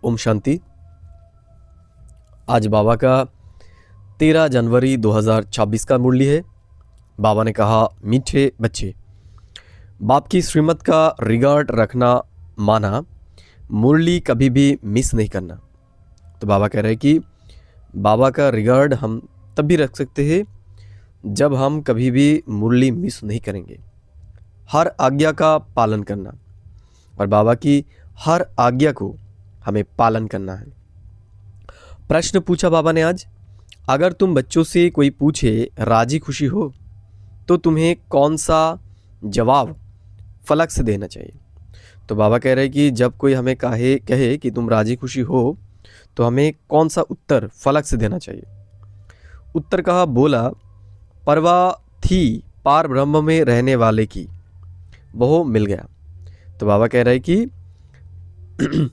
ओम शांति। आज बाबा का 13 जनवरी 2026 का मुरली है। बाबा ने कहा, मीठे बच्चे, बाप की श्रीमत का रिगार्ड रखना माना, मुरली कभी भी मिस नहीं करना। तो बाबा कह रहे हैं कि बाबा का रिगार्ड हम तब भी रख सकते हैं जब हम कभी भी मुरली मिस नहीं करेंगे। हर आज्ञा का पालन करना, और बाबा की हर आज्ञा को हमें पालन करना है। प्रश्न पूछा बाबा ने आज, अगर तुम बच्चों से कोई पूछे राजी खुशी हो तो तुम्हें कौन सा जवाब फलक से देना चाहिए। तो बाबा कह रहे हैं कि जब कोई हमें कहे कि तुम राजी खुशी हो तो हमें कौन सा उत्तर फलक से देना चाहिए। उत्तर कहा, बोला, परवाह थी पार ब्रह्म में रहने वाले की, वो मिल गया। तो बाबा कह रहे हैं कि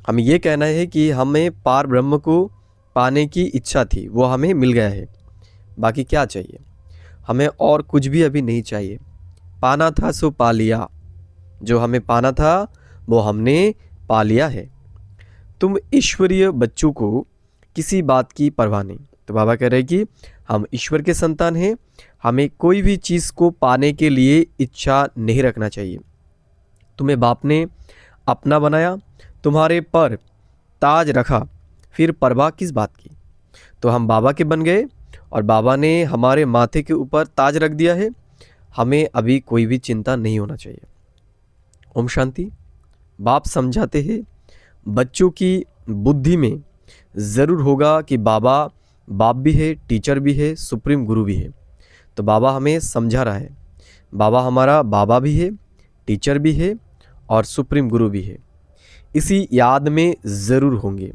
हमें ये कहना है कि हमें पार ब्रह्म को पाने की इच्छा थी, वो हमें मिल गया है। बाकी क्या चाहिए हमें? और कुछ भी अभी नहीं चाहिए। पाना था सो पा लिया, जो हमें पाना था वो हमने पा लिया है। तुम ईश्वरीय बच्चों को किसी बात की परवाह नहीं। तो बाबा कह रहे हैं कि हम ईश्वर के संतान हैं, हमें कोई भी चीज़ को पाने के लिए इच्छा नहीं रखना चाहिए। तुम्हें बाप ने अपना बनाया, तुम्हारे पर ताज रखा, फिर परवाह किस बात की? तो हम बाबा के बन गए और बाबा ने हमारे माथे के ऊपर ताज रख दिया है। हमें अभी कोई भी चिंता नहीं होना चाहिए। ओम शांति। बाप समझाते हैं, बच्चों की बुद्धि में ज़रूर होगा कि बाबा बाप भी है, टीचर भी है, सुप्रीम गुरु भी है। तो बाबा हमें समझा रहा है, बाबा हमारा बाबा भी है, टीचर भी है और सुप्रीम गुरु भी है। इसी याद में ज़रूर होंगे,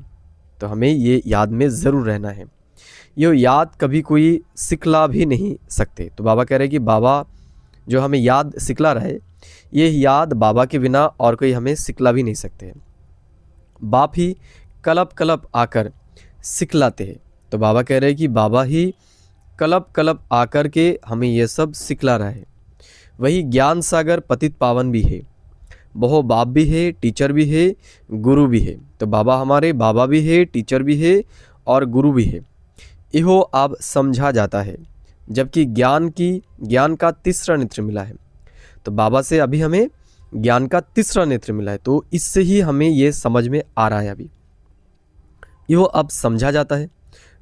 तो हमें ये याद में ज़रूर रहना है। ये याद कभी कोई सिखला भी नहीं सकते। तो बाबा कह रहे हैं कि बाबा जो हमें याद सिखला रहा है, ये याद बाबा के बिना और कोई हमें सिखला भी नहीं सकते हैं। बाप ही कलप कलप आकर सिखलाते हैं। तो बाबा कह रहे हैं कि बाबा ही कलप कलप आकर के हमें ये सब सिखला रहा है। वही ज्ञान सागर पतित पावन भी है, वो बाप भी है, टीचर भी है, गुरु भी है। तो बाबा हमारे बाबा भी है, टीचर भी है और गुरु भी है। इहो अब समझा जाता है, जबकि ज्ञान का तीसरा नेत्र मिला है। तो बाबा से अभी हमें ज्ञान का तीसरा नेत्र मिला है, तो इससे ही हमें ये समझ में आ रहा है। अभी इहो अब समझा जाता है,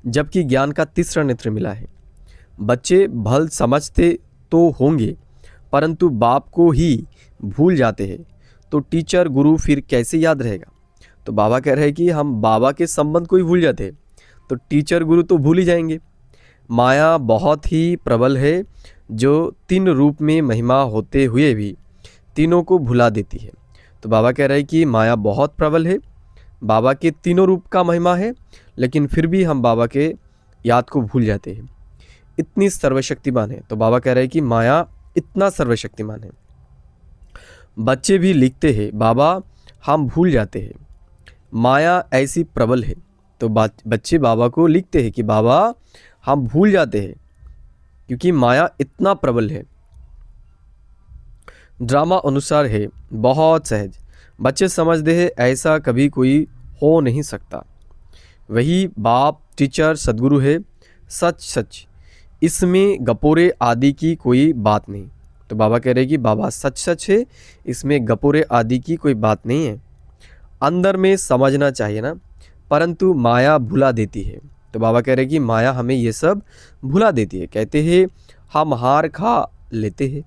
जबकि ज्ञान का तीसरा नेत्र मिला है। बच्चे भल समझते तो होंगे, परंतु बाप को ही भूल जाते हैं, तो टीचर गुरु फिर कैसे याद रहेगा? तो बाबा कह रहे हैं कि हम बाबा के संबंध को ही भूल जाते हैं, तो टीचर गुरु तो भूल ही जाएंगे। माया बहुत ही प्रबल है, जो तीन रूप में महिमा होते हुए भी तीनों को भुला देती है। तो बाबा कह रहे हैं कि माया बहुत प्रबल है, बाबा के तीनों रूप का महिमा है, लेकिन फिर भी हम बाबा के याद को भूल जाते हैं। इतनी सर्वशक्तिमान है। तो बाबा कह रहे हैं कि माया इतना सर्वशक्तिमान है। बच्चे भी लिखते हैं, बाबा हम भूल जाते हैं, माया ऐसी प्रबल है। तो बच्चे बाबा को लिखते हैं कि बाबा हम भूल जाते हैं, क्योंकि माया इतना प्रबल है। ड्रामा अनुसार है, बहुत सहज। बच्चे समझते हैं ऐसा कभी कोई हो नहीं सकता। वही बाप, टीचर, सदगुरु है, सच सच, इसमें गपोरे आदि की कोई बात नहीं। तो बाबा कह रहे हैं कि बाबा सच सच है, इसमें गपोरे आदि की कोई बात नहीं है। अंदर में समझना चाहिए ना, परंतु माया भुला देती है। तो बाबा कह रहे हैं कि माया हमें ये सब भुला देती है। कहते हैं हम हार खा लेते हैं,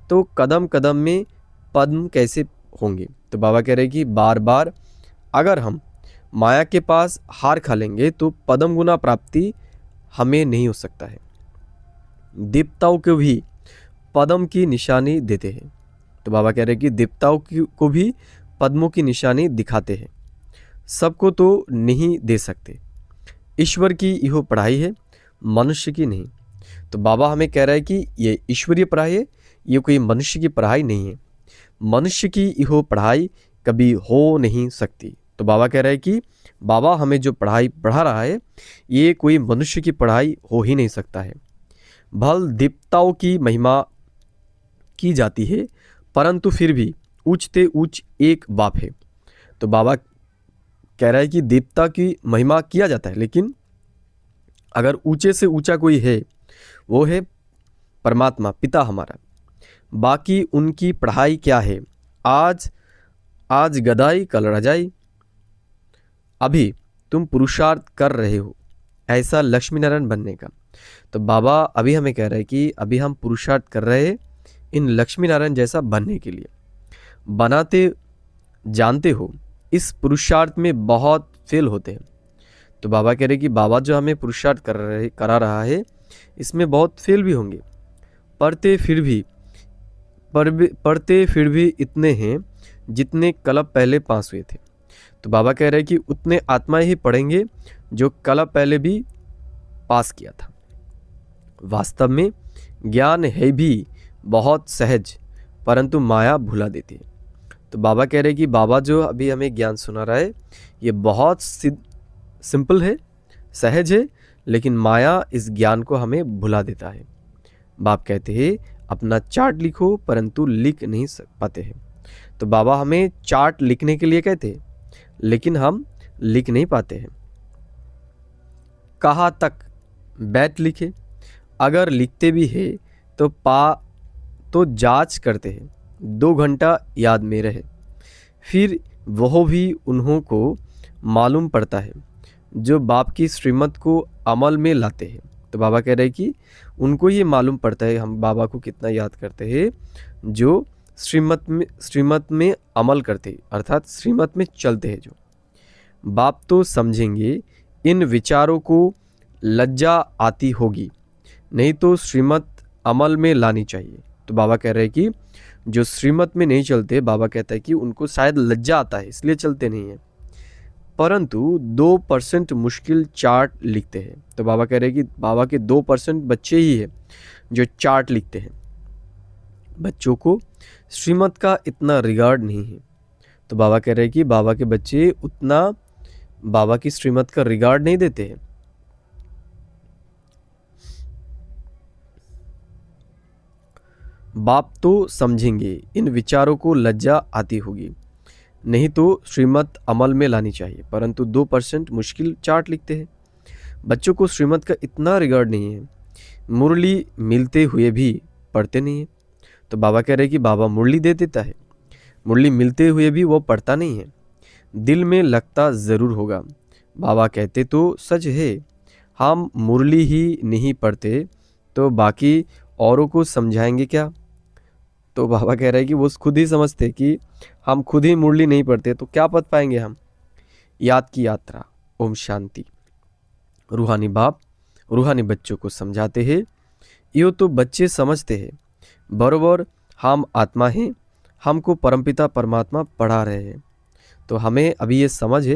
तो कदम कदम में पद्म कैसे होंगे? तो बाबा कह रहे हैं कि बार बार अगर हम माया के पास हार खा लेंगे तो पद्म गुना प्राप्ति हमें नहीं हो सकता है। देवताओं को भी पद्म की निशानी देते हैं। तो बाबा कह रहे हैं कि देवताओं को भी पद्मों की निशानी दिखाते हैं, सबको तो नहीं दे सकते। ईश्वर की यह पढ़ाई है, मनुष्य की नहीं। तो बाबा हमें कह रहा है कि ये ईश्वरीय पढ़ाई है, ये कोई मनुष्य की पढ़ाई नहीं है। मनुष्य की यह पढ़ाई कभी हो नहीं सकती। तो बाबा कह रहा है कि बाबा हमें जो पढ़ाई पढ़ा रहा है, ये कोई मनुष्य की पढ़ाई हो ही नहीं सकता है। भल देवताओं की महिमा की जाती है, परंतु फिर भी ऊंचते ऊंच एक बाप है। तो बाबा कह रहा है कि देवता की महिमा किया जाता है, लेकिन अगर ऊंचे से ऊंचा कोई है वो है परमात्मा पिता हमारा। बाकी उनकी पढ़ाई क्या है, आज आज गदाई कल रजाई। अभी तुम पुरुषार्थ कर रहे हो ऐसा लक्ष्मी नारायण बनने का। तो बाबा अभी हमें कह रहे हैं कि अभी हम पुरुषार्थ कर रहे हैं इन लक्ष्मी नारायण जैसा बनने के लिए। बनाते जानते हो इस पुरुषार्थ में बहुत फेल होते हैं। तो बाबा कह रहे कि बाबा जो हमें पुरुषार्थ करा रहा है इसमें बहुत फेल भी होंगे। पढ़ते फिर भी इतने हैं जितने कलब पहले पास हुए थे। तो बाबा कह रहे हैं कि उतने आत्माएं ही पढ़ेंगे जो कलब पहले भी पास किया था। वास्तव में ज्ञान है भी बहुत सहज, परंतु माया भुला देती है। तो बाबा कह रहे हैं कि बाबा जो अभी हमें ज्ञान सुना रहा है ये बहुत सिंपल है, सहज है, लेकिन माया इस ज्ञान को हमें भुला देता है। बाप कहते हैं अपना चार्ट लिखो, परंतु लिख नहीं पाते हैं। तो बाबा हमें चार्ट लिखने के लिए कहते हैं, लेकिन हम लिख नहीं पाते हैं। कहाँ तक बैठ लिखे, अगर लिखते भी है तो जांच करते हैं 2 घंटा याद में रहे, फिर वह भी उन्हों को मालूम पड़ता है जो बाप की श्रीमत को अमल में लाते हैं। तो बाबा कह रहे हैं कि उनको ये मालूम पड़ता है हम बाबा को कितना याद करते हैं, जो श्रीमत में अमल करते हैं, अर्थात श्रीमत में चलते हैं। जो बाप तो समझेंगे इन विचारों को लज्जा आती होगी, नहीं तो श्रीमत अमल में लानी चाहिए। तो बाबा कह रहे हैं कि जो श्रीमत में नहीं चलते, बाबा कहता है कि उनको शायद लज्जा आता है इसलिए चलते नहीं हैं, परंतु 2% मुश्किल चार्ट लिखते हैं। तो बाबा कह रहे हैं कि बाबा के 2% बच्चे ही हैं जो चार्ट लिखते हैं। बच्चों को श्रीमत का इतना रिगार्ड नहीं है। तो बाबा कह रहे हैं कि बाबा के बच्चे उतना बाबा की श्रीमत का रिगार्ड नहीं देते हैं। बाप तो समझेंगे इन विचारों को लज्जा आती होगी, नहीं तो श्रीमत अमल में लानी चाहिए, परंतु 2% मुश्किल चार्ट लिखते हैं। बच्चों को श्रीमत का इतना रिगार्ड नहीं है, मुरली मिलते हुए भी पढ़ते नहीं है। तो बाबा कह रहे हैं कि बाबा मुरली दे देता है, मुरली मिलते हुए भी वो पढ़ता नहीं है। दिल में लगता ज़रूर होगा। बाबा कहते तो सच है, हम मुरली ही नहीं पढ़ते तो बाकी औरों को समझाएंगे क्या। तो बाबा कह रहे हैं कि वो खुद ही समझते कि हम खुद ही मुरली नहीं पढ़ते तो क्या पढ़ पाएंगे हम। याद की यात्रा। ओम शांति। रूहानी बाप रूहानी बच्चों को समझाते हैं। यो तो बच्चे समझते हैं बरोबर हम आत्मा हैं, हमको परमपिता परमात्मा पढ़ा रहे हैं। तो हमें अभी ये समझ है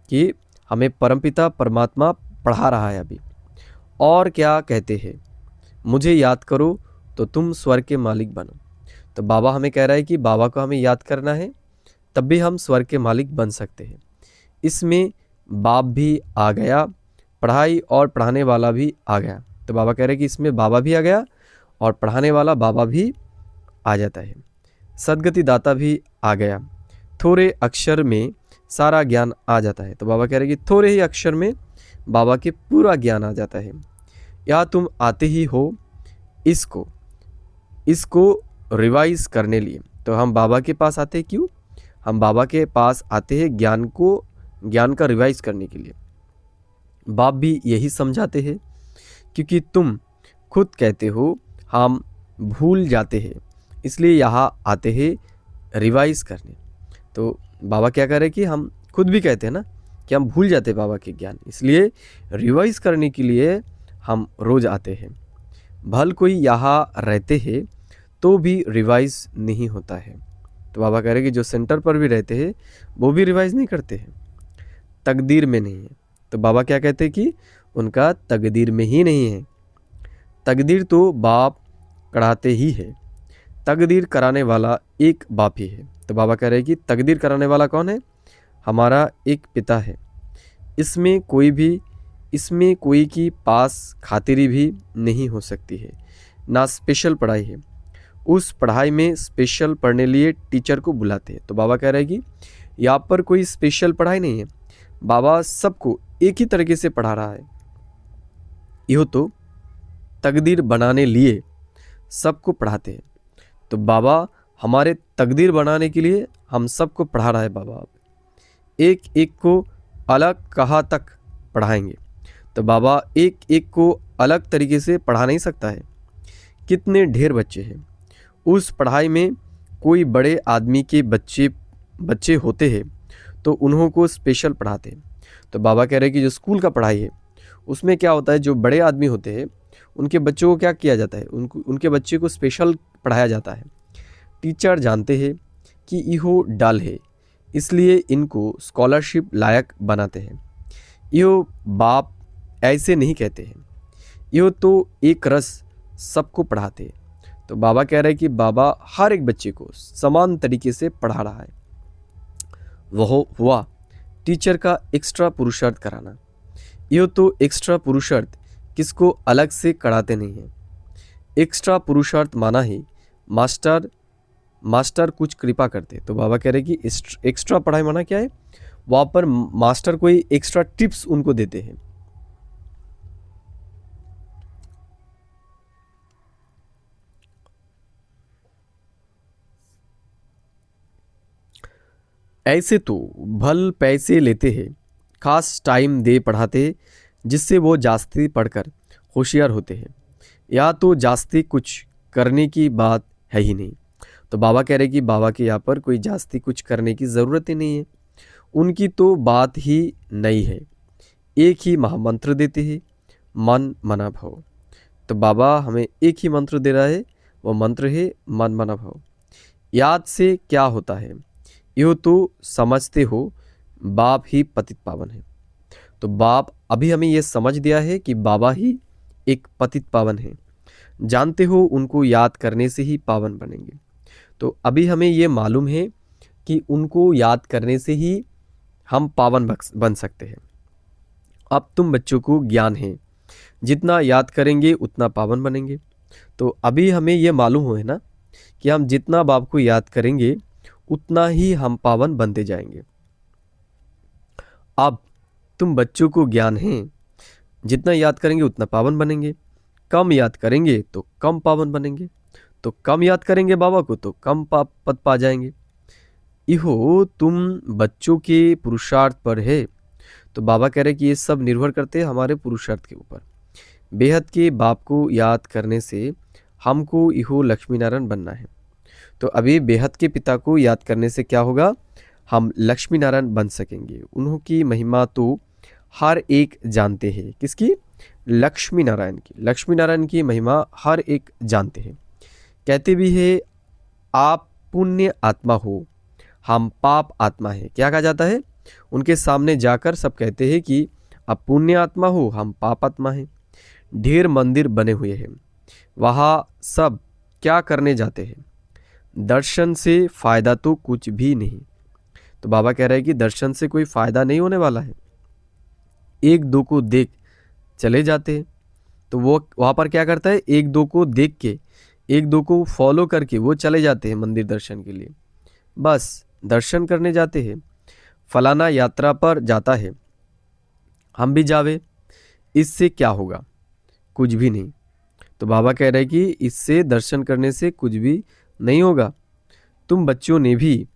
कि हमें परमपिता परमात्मा पढ़ा रहा है अभी। और क्या कहते हैं, मुझे याद करो तो तुम स्वर्ग के मालिक बनो। तो बाबा हमें कह रहा है कि बाबा को हमें याद करना है, तब भी हम स्वर्ग के मालिक बन सकते हैं। इसमें बाप भी आ गया, पढ़ाई और पढ़ाने वाला भी आ गया। तो बाबा कह रहे हैं कि इसमें बाबा भी आ गया और पढ़ाने वाला बाबा भी आ जाता है। सदगति दाता भी आ गया, थोड़े अक्षर में सारा ज्ञान आ जाता है। तो बाबा कह रहे हैं कि थोड़े ही अक्षर में बाबा के पूरा ज्ञान आ जाता है। या तुम आते ही हो इसको रिवाइज करने लिए। तो हम बाबा के पास आते हैं क्यों? हम बाबा के पास आते हैं ज्ञान का रिवाइज करने के लिए। बाप भी यही समझाते हैं, क्योंकि तुम खुद कहते हो हम भूल जाते हैं, इसलिए यहाँ आते हैं रिवाइज करने। तो बाबा क्या कह रहे हैं कि हम खुद भी कहते हैं ना कि हम भूल जाते हैं बाबा के ज्ञान, इसलिए रिवाइज करने के लिए हम रोज़ आते हैं। भल कोई यहाँ रहते हैं तो भी रिवाइज नहीं होता है। तो बाबा कह रहे हैं कि जो सेंटर पर भी रहते हैं वो भी रिवाइज नहीं करते हैं, तकदीर में नहीं है। तो बाबा क्या कहते हैं कि उनका तकदीर में ही नहीं है। तकदीर तो बाप कराते ही है, तकदीर कराने वाला एक बाप ही है। तो बाबा कह रहे हैं कि तकदीर कराने वाला कौन है? हमारा एक पिता है। इसमें कोई की पास खातिरी भी नहीं हो सकती है, ना स्पेशल पढ़ाई है। उस पढ़ाई में स्पेशल पढ़ने लिए टीचर को बुलाते हैं। तो बाबा कह रहे हैं कि यहाँ पर कोई स्पेशल पढ़ाई नहीं है, बाबा सबको एक ही तरीके से पढ़ा रहा है। यो तो तकदीर बनाने लिए सबको पढ़ाते हैं। तो बाबा हमारे तकदीर बनाने के लिए हम सबको पढ़ा रहा है। बाबा एक एक को अलग कहाँ तक पढ़ाएंगे? तो बाबा एक एक को अलग तरीके से पढ़ा नहीं सकता है। कितने ढेर बच्चे हैं, उस पढ़ाई में कोई बड़े आदमी के बच्चे होते हैं तो उन्हों को स्पेशल पढ़ाते हैं। तो बाबा कह रहे हैं कि जो स्कूल का पढ़ाई है उसमें क्या होता है, जो बड़े आदमी होते हैं उनके बच्चों को क्या किया जाता है, उनके बच्चे को स्पेशल पढ़ाया जाता है। टीचर जानते हैं कि इहो डल है, इसलिए इनको स्कॉलरशिप लायक बनाते हैं। यो बाप ऐसे नहीं कहते हैं, यो तो एक रस सबको पढ़ाते हैं। तो बाबा कह रहे हैं कि बाबा हर एक बच्चे को समान तरीके से पढ़ा रहा है। वह हुआ टीचर का एक्स्ट्रा पुरुषार्थ कराना। यो तो एक्स्ट्रा पुरुषार्थ किसको अलग से कराते नहीं हैं। एक्स्ट्रा पुरुषार्थ माना ही मास्टर कुछ कृपा करते। तो बाबा कह रहे हैं कि एक्स्ट्रा पढ़ाई माना क्या है, वहाँ पर मास्टर कोई एक्स्ट्रा टिप्स उनको देते हैं। ऐसे तो भल पैसे लेते हैं, खास टाइम दे पढ़ाते हैं, जिससे वो जास्ती पढ़कर होशियार होते हैं। या तो जास्ती कुछ करने की बात है ही नहीं। तो बाबा कह रहे कि बाबा के यहाँ पर कोई जास्ती कुछ करने की ज़रूरत ही नहीं है, उनकी तो बात ही नहीं है। एक ही महामंत्र देते हैं, मन मना भव। तो बाबा हमें एक ही मंत्र दे रहा है, वो मंत्र है मन मना भव। याद से क्या होता है, यो तो समझते हो बाप ही पतित पावन है। तो बाप अभी हमें ये समझ दिया है कि बाबा ही एक पतित पावन है, जानते हो उनको याद करने से ही पावन बनेंगे। तो अभी हमें ये मालूम है कि उनको याद करने से ही हम पावन बन सकते हैं। अब तुम बच्चों को ज्ञान है, जितना याद करेंगे उतना पावन बनेंगे। तो अभी हमें ये मालूम हो है ना कि हम जितना बाप को याद करेंगे उतना ही हम पावन बनते जाएंगे। अब तुम बच्चों को ज्ञान है, जितना याद करेंगे उतना पावन बनेंगे। कम याद करेंगे तो कम पावन बनेंगे, तो कम याद करेंगे बाबा को तो कम पद पा जाएंगे। इहो तुम बच्चों के पुरुषार्थ पर है। तो बाबा कह रहे कि ये सब निर्भर करते हैं हमारे पुरुषार्थ के ऊपर। बेहद के बाप को याद करने से हमको इहो लक्ष्मी नारायण बनना है। तो अभी बेहद के पिता को याद करने से क्या होगा, हम लक्ष्मी नारायण बन सकेंगे। उन्होंने महिमा तो हर एक जानते हैं, किसकी, लक्ष्मी नारायण की। लक्ष्मी नारायण की महिमा हर एक जानते हैं। कहते भी है आप पुण्य आत्मा हो, हम पाप आत्मा है। क्या कहा जाता है, उनके सामने जाकर सब कहते हैं कि आप पुण्य आत्मा हो, हम पाप आत्मा है। ढेर मंदिर बने हुए हैं, वहाँ सब क्या करने जाते हैं, दर्शन से फ़ायदा तो कुछ भी नहीं। तो बाबा कह रहे हैं कि दर्शन से कोई फ़ायदा नहीं होने वाला है। एक दो को देख चले जाते हैं, तो वो वहाँ पर क्या करता है, एक दो को देख के, एक दो को फॉलो करके वो चले जाते हैं मंदिर दर्शन के लिए। बस दर्शन करने जाते हैं। फलाना यात्रा पर जाता है, हम भी जावे, इससे क्या होगा, कुछ भी नहीं। तो बाबा कह रहे हैं कि इससे दर्शन करने से कुछ भी नहीं होगा। तुम बच्चों ने भी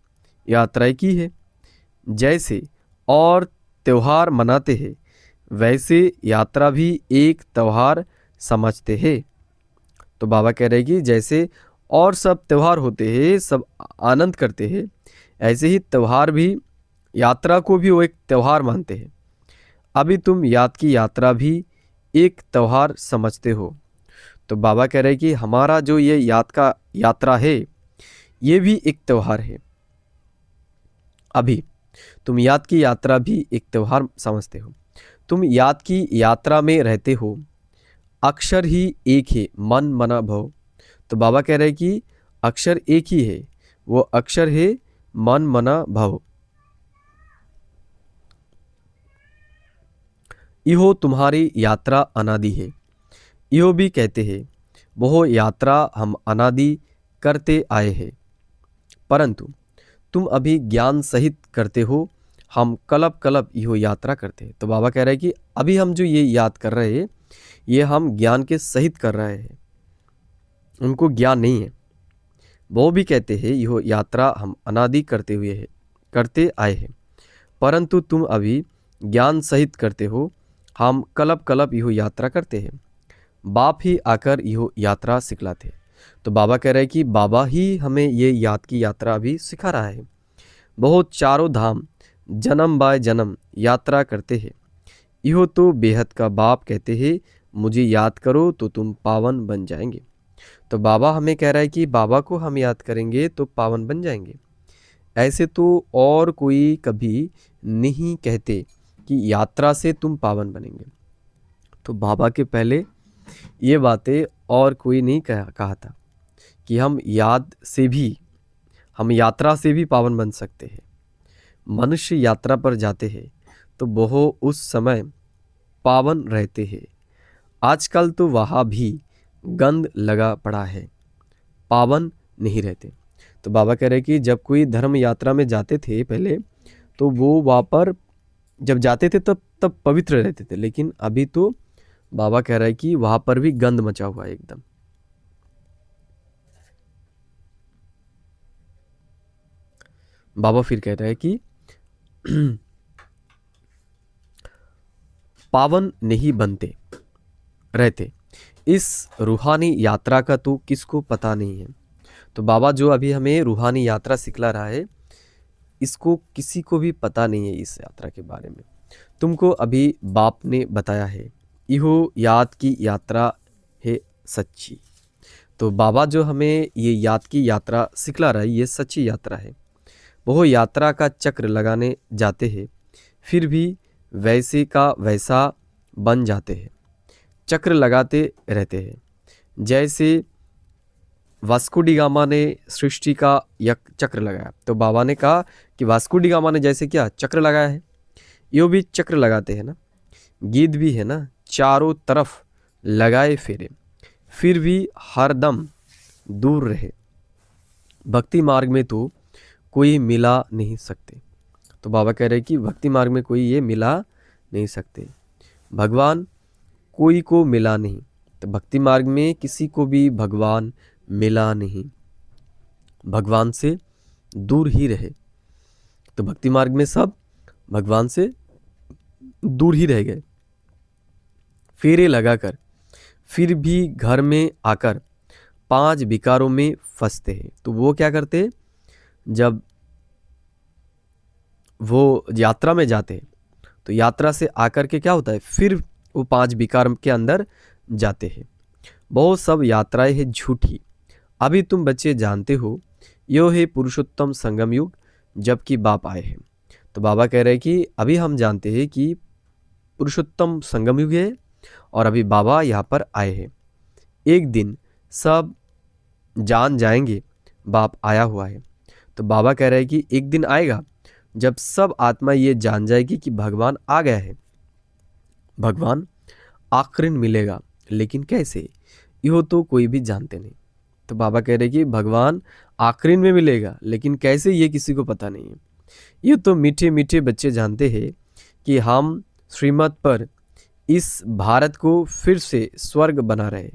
यात्राएं की है, जैसे और त्यौहार मनाते हैं वैसे यात्रा भी एक त्यौहार समझते हैं। तो बाबा कह रहे हैं कि जैसे और सब त्यौहार होते हैं, सब आनंद करते हैं, ऐसे ही त्यौहार भी, यात्रा को भी वो एक त्यौहार मानते हैं। अभी तुम याद की यात्रा भी एक त्यौहार समझते हो। तो बाबा कह रहे हैं कि हमारा जो ये याद का यात्रा है ये भी एक त्यौहार है। अभी तुम याद की यात्रा भी एक त्यौहार समझते हो। तुम याद की यात्रा में रहते हो, अक्षर ही एक है, मन मना भव। तो बाबा कह रहे हैं कि अक्षर एक ही है, वो अक्षर है मन मना भव। इहो तुम्हारी यात्रा अनादि है। इहो भी कहते हैं वह यात्रा हम अनादि करते आए हैं, परंतु तुम अभी ज्ञान सहित करते हो, हम कलप कलप यो यात्रा करते हैं। तो बाबा कह रहे हैं कि अभी हम जो ये याद कर रहे हैं ये हम ज्ञान के सहित कर रहे हैं, उनको ज्ञान नहीं है। वो भी कहते हैं यह यात्रा हम अनादि करते आए हैं, परंतु तुम अभी ज्ञान सहित करते हो, हम कलप कलप यह यात्रा करते हैं। बाप ही आकर यह यात्रा सिखलाते। तो बाबा कह रहे हैं कि बाबा ही हमें ये याद की यात्रा अभी सिखा रहा है। बहुत चारों धाम जन्म बाय जन्म यात्रा करते हैं, यो तो बेहद का बाप कहते हैं मुझे याद करो तो तुम पावन बन जाएंगे। तो बाबा हमें कह रहा है कि बाबा को हम याद करेंगे तो पावन बन जाएंगे। ऐसे तो और कोई कभी नहीं कहते कि यात्रा से तुम पावन बनेंगे। तो बाबा के पहले ये बातें और कोई नहीं कहा था कि हम यात्रा से भी पावन बन सकते हैं। मनुष्य यात्रा पर जाते हैं तो वह उस समय पावन रहते हैं। आजकल तो वहाँ भी गंद लगा पड़ा है, पावन नहीं रहते। तो बाबा कह रहे कि जब कोई धर्म यात्रा में जाते थे पहले, तो वो वहाँ पर जब जाते थे तब पवित्र रहते थे, लेकिन अभी तो बाबा कह रहा है कि वहाँ पर भी गंद मचा हुआ है एकदम। बाबा फिर कह रहा है कि पावन नहीं बनते रहते, इस रूहानी यात्रा का तो किसको पता नहीं है। तो बाबा जो अभी हमें रूहानी यात्रा सिखला रहा है, इसको किसी को भी पता नहीं है इस यात्रा के बारे में। तुमको अभी बाप ने बताया है, यह याद की यात्रा है सच्ची। तो बाबा जो हमें ये याद की यात्रा सिखला रहा है, ये सच्ची यात्रा है। वह यात्रा का चक्र लगाने जाते हैं, फिर भी वैसे का वैसा बन जाते हैं, चक्र लगाते रहते हैं। जैसे वास्को डी गामा ने सृष्टि का एक चक्र लगाया, तो बाबा ने कहा कि वास्को डी गामा ने जैसे क्या चक्र लगाया है, यो भी चक्र लगाते हैं ना। गीत भी है ना, चारों तरफ लगाए फेरे, फिर भी हरदम दूर रहे। भक्ति मार्ग में तो कोई मिला नहीं सकते। तो बाबा कह रहे हैं कि भक्ति मार्ग में कोई ये मिला नहीं सकते। भगवान कोई को मिला नहीं, तो भक्ति मार्ग में किसी को भी भगवान मिला नहीं, भगवान से दूर ही रहे। तो भक्ति मार्ग में सब भगवान से दूर ही रह गए। फेरे लगाकर फिर भी घर में आकर 5 विकारों में फंसते हैं। तो वो क्या करते हैं, जब वो यात्रा में जाते हैं तो यात्रा से आकर के क्या होता है, फिर वो 5 विकार के अंदर जाते हैं। बहुत सब यात्राएं है झूठी, अभी तुम बच्चे जानते हो, यो है पुरुषोत्तम संगम युग, जबकि बाप आए हैं। तो बाबा कह रहे हैं कि अभी हम जानते हैं कि पुरुषोत्तम संगम युग है और अभी बाबा यहाँ पर आए हैं। एक दिन सब जान जाएंगे बाप आया हुआ है। तो बाबा कह रहे हैं कि एक दिन आएगा जब सब आत्मा ये जान जाएगी कि भगवान आ गया है। भगवान आखिर मिलेगा, लेकिन कैसे, यो तो कोई भी जानते नहीं। तो बाबा कह रहे कि भगवान आखिर में मिलेगा, लेकिन कैसे ये किसी को पता नहीं है। ये तो मीठे मीठे बच्चे जानते हैं कि हम श्रीमत पर इस भारत को फिर से स्वर्ग बना रहे।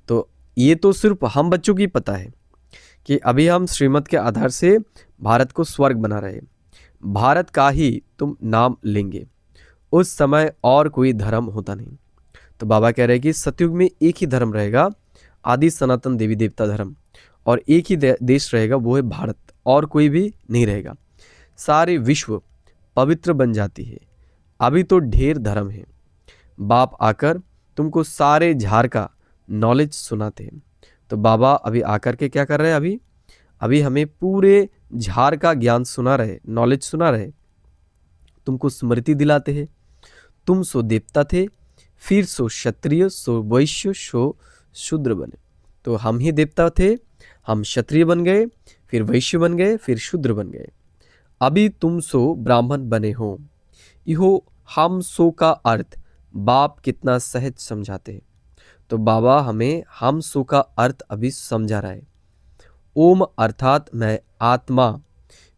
तो ये तो सिर्फ हम बच्चों की पता है कि अभी हम श्रीमत के आधार से भारत को स्वर्ग बना रहे। भारत का ही तुम नाम लेंगे, उस समय और कोई धर्म होता नहीं। तो बाबा कह रहे हैं कि सतयुग में एक ही धर्म रहेगा, आदि सनातन देवी देवता धर्म, और एक ही देश रहेगा, वो है भारत, और कोई भी नहीं रहेगा। सारे विश्व पवित्र बन जाती है। अभी तो ढेर धर्म है, बाप आकर तुमको सारे झार का नॉलेज सुनाते हैं। तो बाबा अभी आकर के क्या कर रहे हैं, अभी हमें पूरे झार का ज्ञान सुना रहे, नॉलेज सुना रहे, तुमको स्मृति दिलाते हैं। तुम सो देवता थे, फिर सो क्षत्रिय, सो वैश्य, सो शूद्र बने। तो हम ही देवता थे, हम क्षत्रिय बन गए, फिर वैश्य बन गए, फिर शूद्र बन गए। अभी तुम सो ब्राह्मण बने हो। यो हम सो का अर्थ बाप कितना सहज समझाते हैं। तो बाबा हमें हम सो का अर्थ अभी समझा रहा है। ओम अर्थात मैं आत्मा,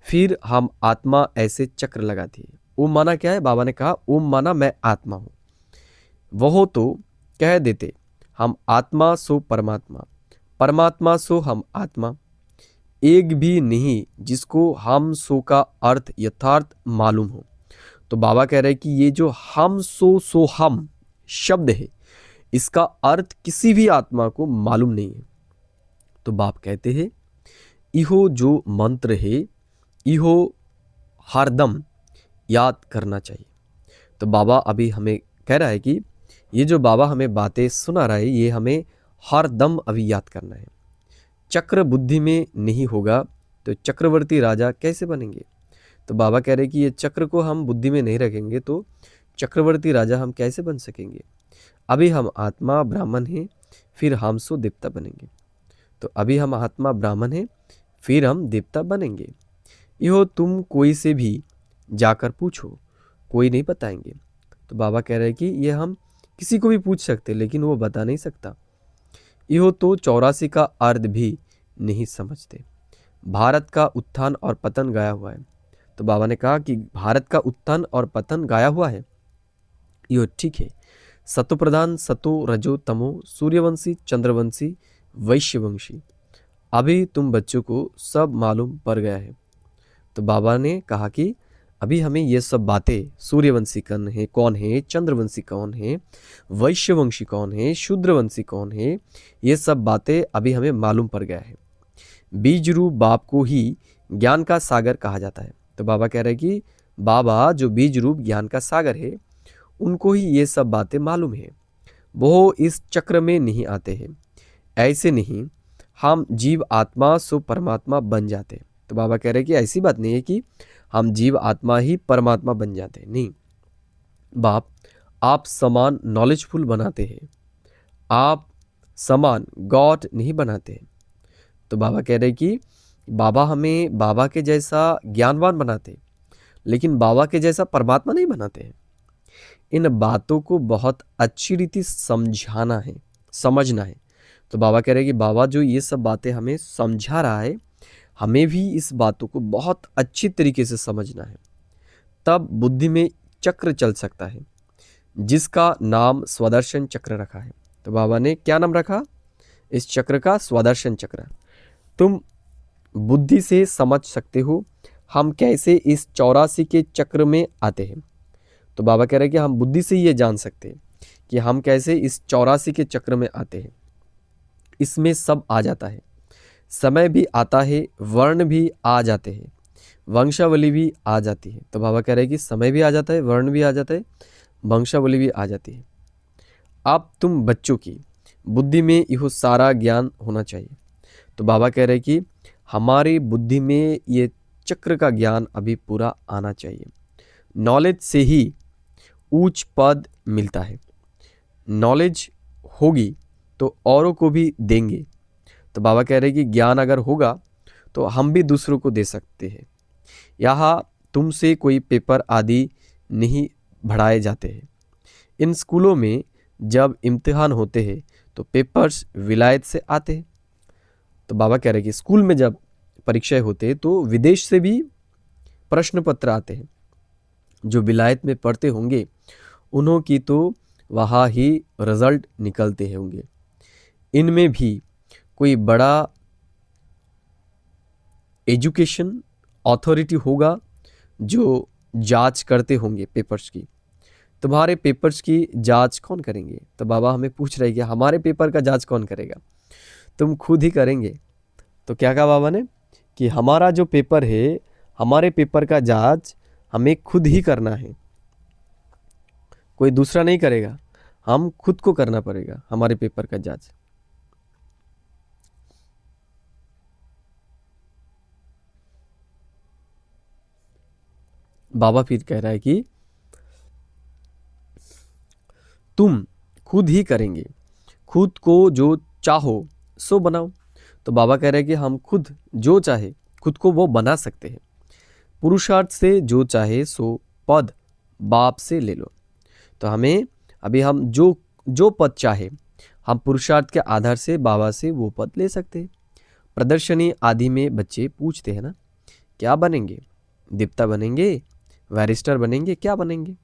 फिर हम आत्मा ऐसे चक्र लगाती है। ओम माना क्या है? बाबा ने कहा ओम माना मैं आत्मा हूँ। वह तो कह देते हम आत्मा सो परमात्मा, परमात्मा सो हम आत्मा, एक भी नहीं जिसको हम सो का अर्थ यथार्थ मालूम हो। तो बाबा कह रहे हैं कि ये जो हम सो हम शब्द है, इसका अर्थ किसी भी आत्मा को मालूम नहीं है। तो बाप कहते हैं इहो जो मंत्र है, इहो हरदम याद करना चाहिए। तो बाबा अभी हमें कह रहा है कि ये जो बाबा हमें बातें सुना रहा है, ये हमें हर दम अभी याद करना है। चक्र बुद्धि में नहीं होगा तो चक्रवर्ती राजा कैसे बनेंगे? तो बाबा कह रहे हैं कि ये चक्र को हम बुद्धि में नहीं रखेंगे तो चक्रवर्ती राजा हम कैसे बन सकेंगे? अभी हम आत्मा ब्राह्मण हैं, फिर हम सो देवता बनेंगे। तो अभी हम आत्मा ब्राह्मण हैं, फिर हम देवता बनेंगे। यो तुम कोई से भी जाकर पूछो, कोई नहीं बताएंगे। तो बाबा कह रहे हैं कि ये हम किसी को भी पूछ सकते, लेकिन वो बता नहीं सकता। यो तो 84 का अर्थ भी नहीं समझते। भारत का उत्थान और पतन गाया हुआ है। तो बाबा ने कहा कि भारत का उत्थान और पतन गाया हुआ है, यो ठीक है। सतो प्रधान, सतो रजो तमो, सूर्यवंशी, चंद्रवंशी, वैश्यवंशी, अभी तुम बच्चों को सब मालूम पड़ गया है। तो बाबा ने कहा कि अभी हमें ये सब बातें, सूर्यवंशी कौन है, चंद्रवंशी कौन है, वैश्यवंशी कौन है, शूद्रवंशी कौन है, ये सब बातें अभी हमें मालूम पड़ गया है। बीज रूप बाप को ही ज्ञान का सागर कहा जाता है। तो बाबा कह रहे हैं कि बाबा जो बीज रूप ज्ञान का सागर है, उनको ही ये सब बातें मालूम है। वो इस चक्र में नहीं आते हैं। ऐसे नहीं हम जीव आत्मा सो परमात्मा बन जाते। तो बाबा कह रहे हैं कि ऐसी बात नहीं है कि हम जीव आत्मा ही परमात्मा बन जाते हैं, नहीं। बाप आप समान नॉलेजफुल बनाते हैं, आप समान गॉड नहीं बनाते हैं। तो बाबा कह रहे हैं कि बाबा हमें बाबा के जैसा ज्ञानवान बनाते, लेकिन बाबा के जैसा परमात्मा नहीं बनाते हैं। इन बातों को बहुत अच्छी रीति समझना है। तो बाबा कह रहे हैं कि बाबा जो ये सब बातें हमें समझा रहा है, हमें भी इस बातों को बहुत अच्छी तरीके से समझना है, तब बुद्धि में चक्र चल सकता है, जिसका नाम स्वदर्शन चक्र रखा है। तो बाबा ने क्या नाम रखा इस चक्र का? स्वदर्शन चक्र। तुम बुद्धि से समझ सकते हो हम कैसे इस 84 के चक्र में आते हैं। तो बाबा कह रहे हैं कि हम बुद्धि से ये जान सकते हैं कि हम कैसे इस 84 के चक्र में आते हैं। इसमें सब आ जाता है, समय भी आता है, वर्ण भी आ जाते हैं, वंशावली भी आ जाती है। तो बाबा कह रहे हैं कि समय भी आ जाता है, वर्ण भी आ जाता है, वंशावली भी आ जाती है। अब तुम बच्चों की बुद्धि में यह सारा ज्ञान होना चाहिए। तो बाबा कह रहे हैं कि हमारी बुद्धि में ये चक्र का ज्ञान अभी पूरा आना चाहिए। नॉलेज से ही उच्च पद मिलता है। नॉलेज होगी तो औरों को भी देंगे। तो बाबा कह रहे हैं कि ज्ञान अगर होगा तो हम भी दूसरों को दे सकते हैं। यहाँ तुमसे कोई पेपर आदि नहीं बढ़ाए जाते हैं। इन स्कूलों में जब इम्तिहान होते हैं तो पेपर्स विलायत से आते हैं। तो बाबा कह रहे हैं कि स्कूल में जब परीक्षाएं होते हैं तो विदेश से भी प्रश्न पत्र आते हैं। जो विलायत में पढ़ते होंगे उन्हों की तो वहाँ ही रिजल्ट निकलते होंगे। इनमें भी कोई बड़ा एजुकेशन अथॉरिटी होगा जो जांच करते होंगे पेपर्स की। तुम्हारे पेपर्स की जांच कौन करेंगे? तो बाबा हमें पूछ रहे हैं कि हमारे पेपर का जांच कौन करेगा? तुम खुद ही करेंगे। तो क्या कहा बाबा ने कि हमारा जो पेपर है, हमारे पेपर का जांच हमें खुद ही करना है, कोई दूसरा नहीं करेगा, हम खुद को करना पड़ेगा हमारे पेपर का जांच। बाबा फिर कह रहा है कि तुम खुद ही करेंगे, खुद को जो चाहो सो बनाओ। तो बाबा कह रहे हैं कि हम खुद जो चाहे खुद को वो बना सकते हैं। पुरुषार्थ से जो चाहे सो पद बाप से ले लो। तो हमें अभी हम जो पद चाहे हम पुरुषार्थ के आधार से बाबा से वो पद ले सकते हैं। प्रदर्शनी आदि में बच्चे पूछते हैं ना क्या बनेंगे? देवता बनेंगे, बैरिस्टर बनेंगे, क्या बनेंगे?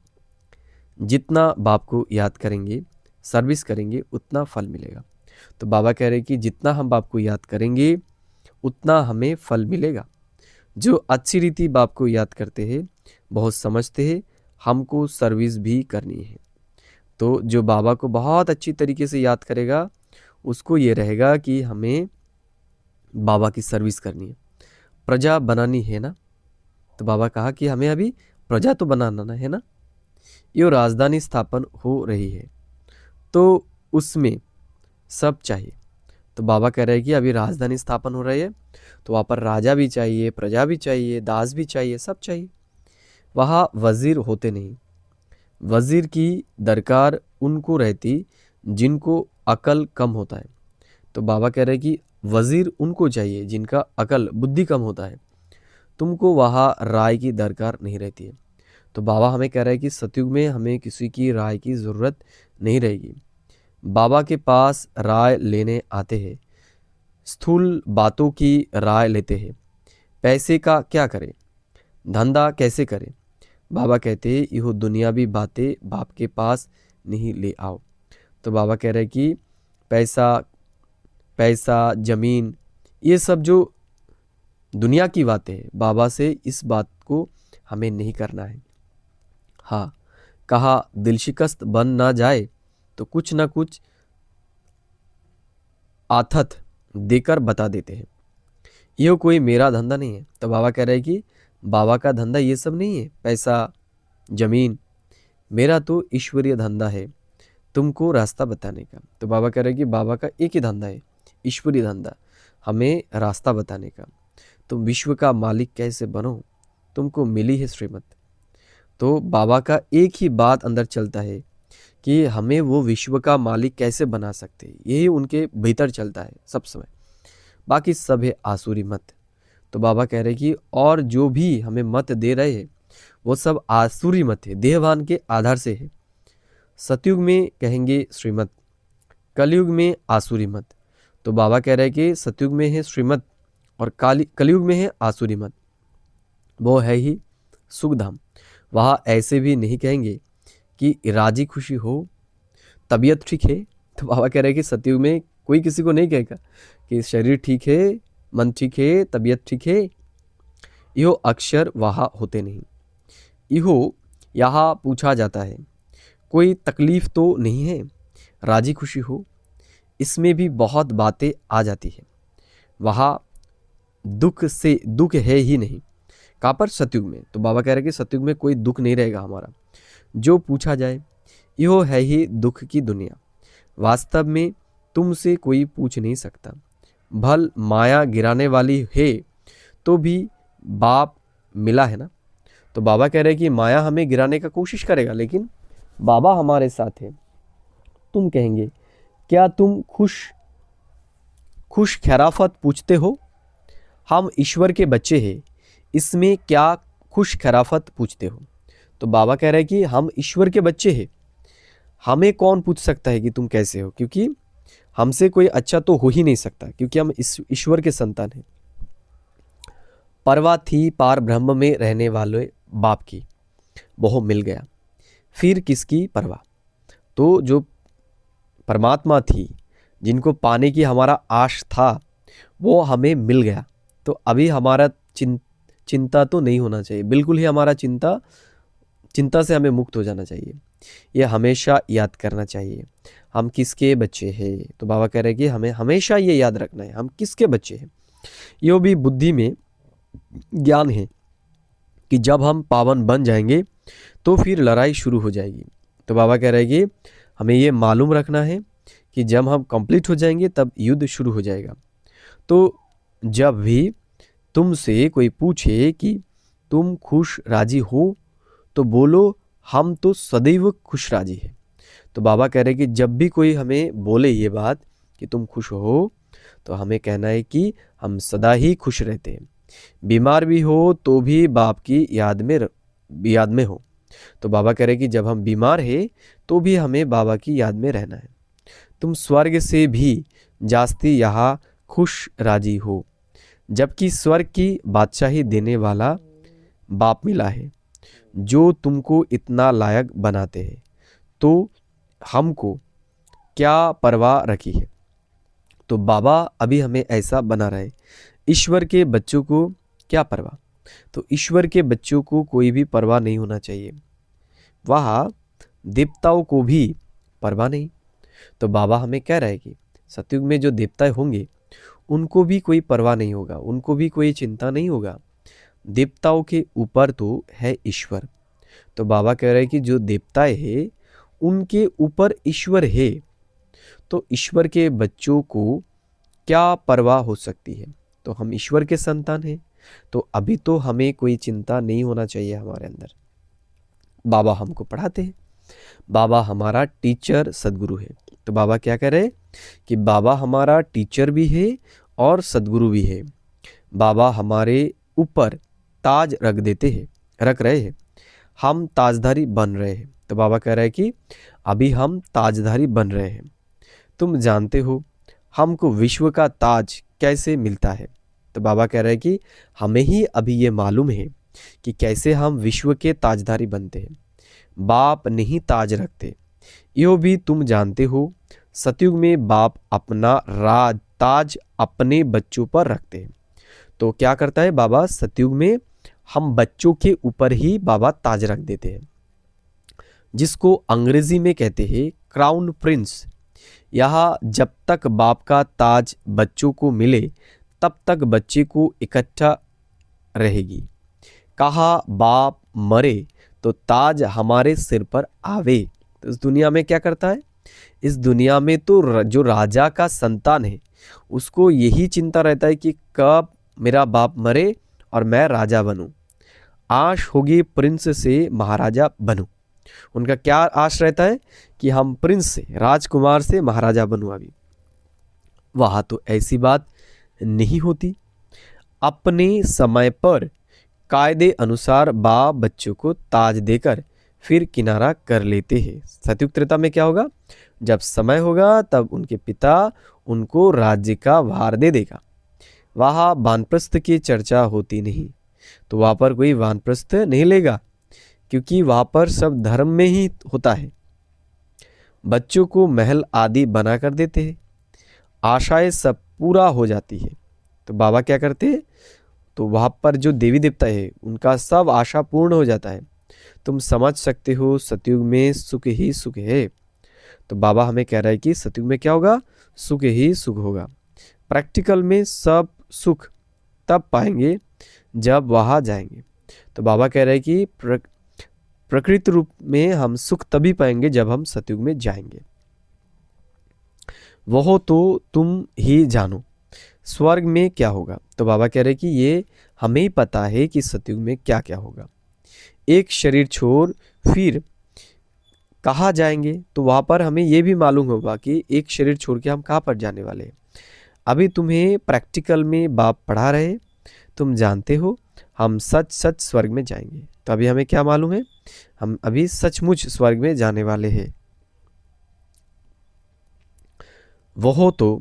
जितना बाप को याद करेंगे, सर्विस करेंगे, उतना फल मिलेगा। तो बाबा कह रहे हैं कि जितना हम बाप को याद करेंगे उतना हमें फल मिलेगा। जो अच्छी रीति बाप को याद करते हैं, बहुत समझते हैं, हमको सर्विस भी करनी है। तो जो बाबा को बहुत अच्छी तरीके से याद करेगा उसको ये रहेगा कि हमें बाबा की सर्विस करनी है, प्रजा बनानी है ना। तो बाबा कहा कि हमें अभी प्रजा तो बनाना है ना। ये राजधानी स्थापन हो रही है तो उसमें सब चाहिए। तो बाबा कह रहे हैं कि अभी राजधानी स्थापन हो रही है तो वहाँ पर राजा भी चाहिए, प्रजा भी चाहिए, दास भी चाहिए, सब चाहिए। वहाँ वज़ीर होते नहीं। वज़ीर की दरकार उनको रहती जिनको अकल कम होता है। तो बाबा कह रहे हैं कि वज़ीर उनको चाहिए जिनका अकल बुद्धि कम होता है। तुमको वहाँ राय की दरकार नहीं रहती है। तो बाबा हमें कह रहे हैं कि सतयुग में हमें किसी की राय की ज़रूरत नहीं रहेगी। बाबा के पास राय लेने आते हैं, स्थूल बातों की राय लेते हैं। पैसे का क्या करें, धंधा कैसे करें? बाबा कहते हैं यह दुनियावी बातें बाप के पास नहीं ले आओ। तो बाबा कह रहे हैं कि पैसा पैसा ज़मीन ये सब जो दुनिया की बातें हैं, बाबा से इस बात को हमें नहीं करना है। हाँ, कहा दिल शिकस्त बन ना जाए तो कुछ ना कुछ आथत देकर बता देते हैं। यह कोई मेरा धंधा नहीं है। तो बाबा कह रहे हैं कि बाबा का धंधा ये सब नहीं है, पैसा ज़मीन। मेरा तो ईश्वरीय धंधा है, तुमको रास्ता बताने का। तो बाबा कह रहे हैं कि बाबा का एक ही धंधा है, ईश्वरीय धंधा, हमें रास्ता बताने का। तुम विश्व का मालिक कैसे बनो, तुमको मिली है श्रीमत। तो बाबा का एक ही बात अंदर चलता है कि हमें वो विश्व का मालिक कैसे बना सकते हैं, यही उनके भीतर चलता है सब समय। बाकी सब है आसुरी मत। तो बाबा कह रहे हैं कि और जो भी हमें मत दे रहे हैं वो सब आसुरी मत है, देहभान के आधार से है। सतयुग में कहेंगे श्रीमत, कलयुग में आसुरी मत। तो बाबा कह रहे हैं कि सतयुग में है श्रीमत और कलयुग में है आसुरी मत। वो है ही सुखधाम। वहाँ ऐसे भी नहीं कहेंगे कि राजी खुशी हो, तबीयत ठीक है। तो बाबा कह रहे हैं कि सतयुग में कोई किसी को नहीं कहेगा कि शरीर ठीक है, मन ठीक है, तबीयत ठीक है। यो अक्षर वहाँ होते नहीं। इहो यहाँ पूछा जाता है, कोई तकलीफ तो नहीं है, राजी खुशी हो। इसमें भी बहुत बातें आ जाती है। वहाँ दुख से दुख है ही नहीं। कहाँ पर? सतयुग में। तो बाबा कह रहे हैं कि सतयुग में कोई दुख नहीं रहेगा हमारा। जो पूछा जाए यह है ही दुख की दुनिया। वास्तव में तुमसे कोई पूछ नहीं सकता। भल माया गिराने वाली है तो भी बाप मिला है ना। तो बाबा कह रहे हैं कि माया हमें गिराने का कोशिश करेगा लेकिन बाबा हमारे साथ है। तुम कहेंगे क्या तुम खुश खैराफत पूछते हो? हम ईश्वर के बच्चे हैं, इसमें क्या खुश खैराफत पूछते हो? तो बाबा कह रहे हैं कि हम ईश्वर के बच्चे हैं, हमें कौन पूछ सकता है कि तुम कैसे हो, क्योंकि हमसे कोई अच्छा तो हो ही नहीं सकता, क्योंकि हम ईश्वर के संतान हैं। परवा थी पार ब्रह्म में रहने वाले बाप की, वो मिल गया, फिर किसकी परवाह। तो जो परमात्मा थी जिनको पाने की हमारा आश था वो हमें मिल गया। तो अभी हमारा चिंता तो नहीं होना चाहिए, बिल्कुल ही हमारा चिंता से हमें मुक्त हो जाना चाहिए। ये हमेशा याद करना चाहिए हम किसके बच्चे हैं। तो बाबा कह रहे हैं कि हमें हमेशा ये याद रखना है हम किसके बच्चे हैं। यो भी बुद्धि में ज्ञान है कि जब हम पावन बन जाएंगे तो फिर लड़ाई शुरू हो जाएगी। तो बाबा कह रहे हैं कि हमें ये मालूम रखना है कि जब हम कंप्लीट हो जाएंगे तब युद्ध शुरू हो जाएगा। तो जब भी तुमसे कोई पूछे कि तुम खुश राजी हो तो बोलो हम तो सदैव खुश राजी हैं। तो बाबा कह रहे हैं कि जब भी कोई हमें बोले ये बात कि तुम खुश हो तो हमें कहना है कि हम सदा ही खुश रहते हैं। बीमार भी हो तो भी बाप की याद में हो। तो बाबा कह रहे हैं कि जब हम बीमार हैं तो भी हमें बाबा की याद में रहना है। तुम स्वर्ग से भी जास्ती यहाँ खुश राजी हो। जबकि स्वर्ग की बादशाही देने वाला बाप मिला है जो तुमको इतना लायक बनाते हैं, तो हमको क्या परवाह रखी है। तो बाबा अभी हमें ऐसा बना रहे। ईश्वर के बच्चों को क्या परवाह। तो ईश्वर के बच्चों को कोई भी परवाह नहीं होना चाहिए, वहाँ देवताओं को भी परवाह नहीं। तो बाबा हमें कह रहे हैं कि सतयुग में जो देवता होंगे उनको भी कोई परवाह नहीं होगा, उनको भी कोई चिंता नहीं होगा। देवताओं के ऊपर तो है ईश्वर। तो बाबा कह रहे हैं कि जो देवताएं हैं उनके ऊपर ईश्वर है, तो ईश्वर के बच्चों को क्या परवाह हो सकती है। तो हम ईश्वर के संतान हैं, तो अभी तो हमें कोई चिंता नहीं होना चाहिए हमारे अंदर। बाबा हमको पढ़ाते हैं, बाबा हमारा टीचर सदगुरु है। तो बाबा क्या कह रहे हैं कि बाबा हमारा टीचर भी है और सदगुरु भी है। बाबा हमारे ऊपर ताज रख रहे हैं, हम ताजधारी बन रहे हैं। तो बाबा कह रहे हैं कि अभी हम ताजधारी बन रहे हैं। तुम जानते हो हमको विश्व का ताज कैसे मिलता है। तो बाबा कह रहे हैं कि हमें ही अभी ये मालूम है कि कैसे हम विश्व के ताजधारी बनते हैं। बाप नहीं ताज रखते, यो भी तुम जानते हो। सतयुग में बाप अपना राज ताज अपने बच्चों पर रखते हैं। तो क्या करता है बाबा, सतयुग में हम बच्चों के ऊपर ही बाबा ताज रख देते हैं, जिसको अंग्रेजी में कहते हैं क्राउन प्रिंस। यहाँ जब तक बाप का ताज बच्चों को मिले तब तक बच्चे को इकट्ठा रहेगी। कहा बाप मरे तो ताज हमारे सिर पर आवे। तो इस दुनिया में क्या करता है, इस दुनिया में तो जो राजा का संतान है उसको यही चिंता रहता है कि कब मेरा बाप मरे और मैं राजा बनूं। आश होगी प्रिंस से महाराजा बनूं। उनका क्या आश रहता है कि हम प्रिंस से, राजकुमार से महाराजा बनूं। अभी वहाँ तो ऐसी बात नहीं होती। अपने समय पर कायदे अनुसार बाप बच्चों को ताज देकर फिर किनारा कर लेते हैं। सतयुग त्रेता में क्या होगा, जब समय होगा तब उनके पिता उनको राज्य का भार दे देगा। वहाँ वानप्रस्थ की चर्चा होती नहीं, तो वहाँ पर कोई वानप्रस्थ नहीं लेगा, क्योंकि वहाँ पर सब धर्म में ही होता है। बच्चों को महल आदि बना कर देते हैं, आशाएं सब पूरा हो जाती है। तो बाबा क्या करते हैं, तो वहाँ पर जो देवी देवता है उनका सब आशा पूर्ण हो जाता है। तुम समझ सकते हो सतयुग में सुख ही सुख है। तो बाबा हमें कह रहा है कि सतयुग में क्या होगा, सुख ही सुख होगा। प्रैक्टिकल में सब सुख तब पाएंगे जब वहाँ जाएंगे। तो बाबा कह रहे हैं कि प्रकृति रूप में हम सुख तभी पाएंगे जब हम सतयुग में जाएंगे। वह तो तुम ही जानो स्वर्ग में क्या होगा। तो बाबा कह रहे हैं कि ये हमें ही पता है कि सतयुग में क्या क्या होगा। एक शरीर छोड़ फिर कहाँ जाएंगे, तो वहाँ पर हमें ये भी मालूम होगा कि एक शरीर छोड़ के हम कहाँ पर जाने वाले हैं। अभी तुम्हें प्रैक्टिकल में बाप पढ़ा रहे, तुम जानते हो हम सच सच स्वर्ग में जाएंगे। तो अभी हमें क्या मालूम है, हम अभी सचमुच स्वर्ग में जाने वाले हैं। वह तो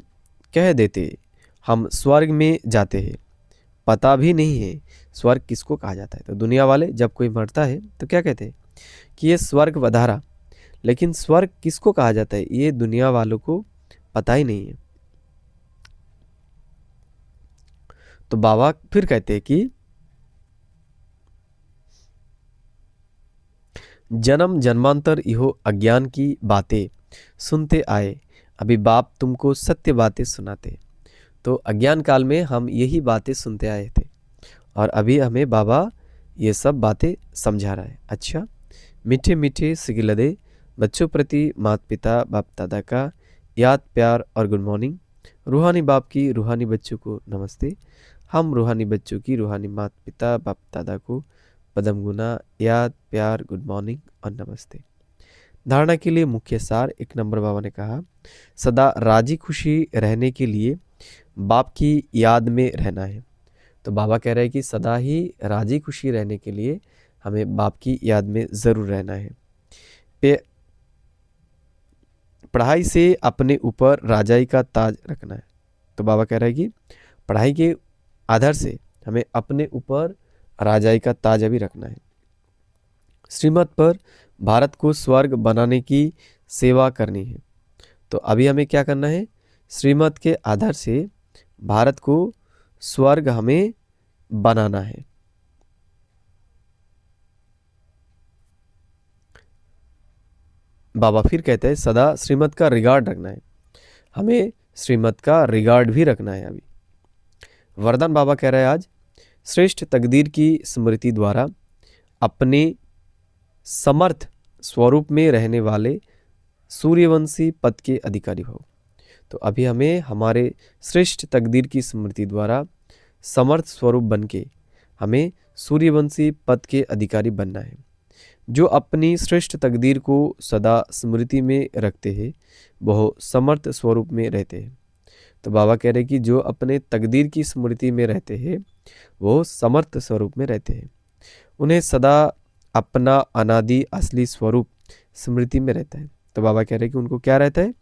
कह देते हम स्वर्ग में जाते हैं, पता भी नहीं है स्वर्ग किसको कहा जाता है। तो दुनिया वाले जब कोई मरता है तो क्या कहते हैं कि ये स्वर्ग वधारा, लेकिन स्वर्ग किसको कहा जाता है ये दुनिया वालों को पता ही नहीं है। तो बाबा फिर कहते हैं कि जन्म जन्मांतर इहो अज्ञान की बातें सुनते आए, अभी बाप तुमको सत्य बातें सुनाते। तो अज्ञान काल में हम यही बातें सुनते आए थे और अभी हमें बाबा ये सब बातें समझा रहा है। अच्छा, मीठे मीठे सिगिलदे बच्चों प्रति माता पिता बाप दादा का याद प्यार और गुड मॉर्निंग। रूहानी बाप की रूहानी बच्चों को नमस्ते। हम रूहानी बच्चों की रूहानी माता पिता बाप दादा को पदम गुना याद प्यार गुड मॉर्निंग और नमस्ते। धारणा के लिए मुख्य सार 1 नंबर बाबा ने कहा, सदा राजी खुशी रहने के लिए बाप की याद में रहना है। तो बाबा कह रहे हैं कि सदा ही राजी खुशी रहने के लिए हमें बाप की याद में ज़रूर रहना है। पढ़ाई से अपने ऊपर राजाई का ताज रखना है। तो बाबा कह रहे हैं कि पढ़ाई के आधार से हमें अपने ऊपर राजाई का ताज भी रखना है। श्रीमत पर भारत को स्वर्ग बनाने की सेवा करनी है। तो अभी हमें क्या करना है? श्रीमत के आधार से भारत को स्वर्ग हमें बनाना है। बाबा फिर कहते हैं सदा श्रीमत का रिगार्ड रखना है। हमें श्रीमत का रिगार्ड भी रखना है। अभी वरदान बाबा कह रहे हैं आज श्रेष्ठ तकदीर की स्मृति द्वारा अपने समर्थ स्वरूप में रहने वाले सूर्यवंशी पद के अधिकारी हो। तो अभी हमें हमारे श्रेष्ठ तकदीर की स्मृति द्वारा समर्थ स्वरूप बन के हमें सूर्यवंशी पद के अधिकारी बनना है। जो अपनी श्रेष्ठ तकदीर को सदा स्मृति में रखते हैं वह समर्थ स्वरूप में रहते हैं। तो बाबा कह रहे हैं कि जो अपने तकदीर की स्मृति में रहते हैं वो समर्थ स्वरूप में रहते हैं। उन्हें सदा अपना अनादि असली स्वरूप स्मृति में रहता है। तो बाबा कह रहे हैं कि उनको क्या रहता है?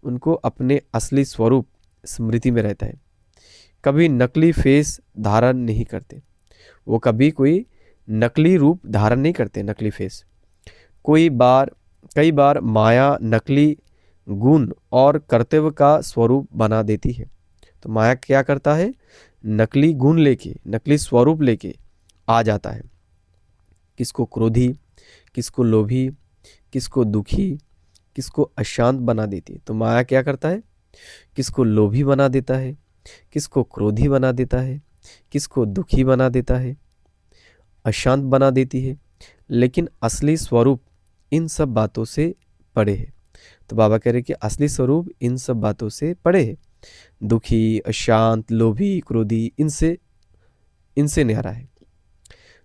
उनको अपने असली स्वरूप स्मृति में रहता है। कभी नकली फेस धारण नहीं करते। वो कभी कोई नकली रूप धारण नहीं करते, नकली फेस। कई बार माया नकली गुण और कर्तव्य का स्वरूप बना देती है। तो माया क्या करता है? नकली गुण लेके, नकली स्वरूप लेके आ जाता है। किसको क्रोधी, किसको लोभी, किसको दुखी, किसको अशांत बना देती है। तो माया क्या करता है? किसको लोभी बना देता है, किसको क्रोधी बना देता है, किसको दुखी बना देता है, अशांत बना देती है। लेकिन असली स्वरूप इन सब बातों से परे है। तो बाबा कह रहे कि असली स्वरूप इन सब बातों से परे है। दुखी, अशांत, लोभी, क्रोधी इनसे न्यारा है।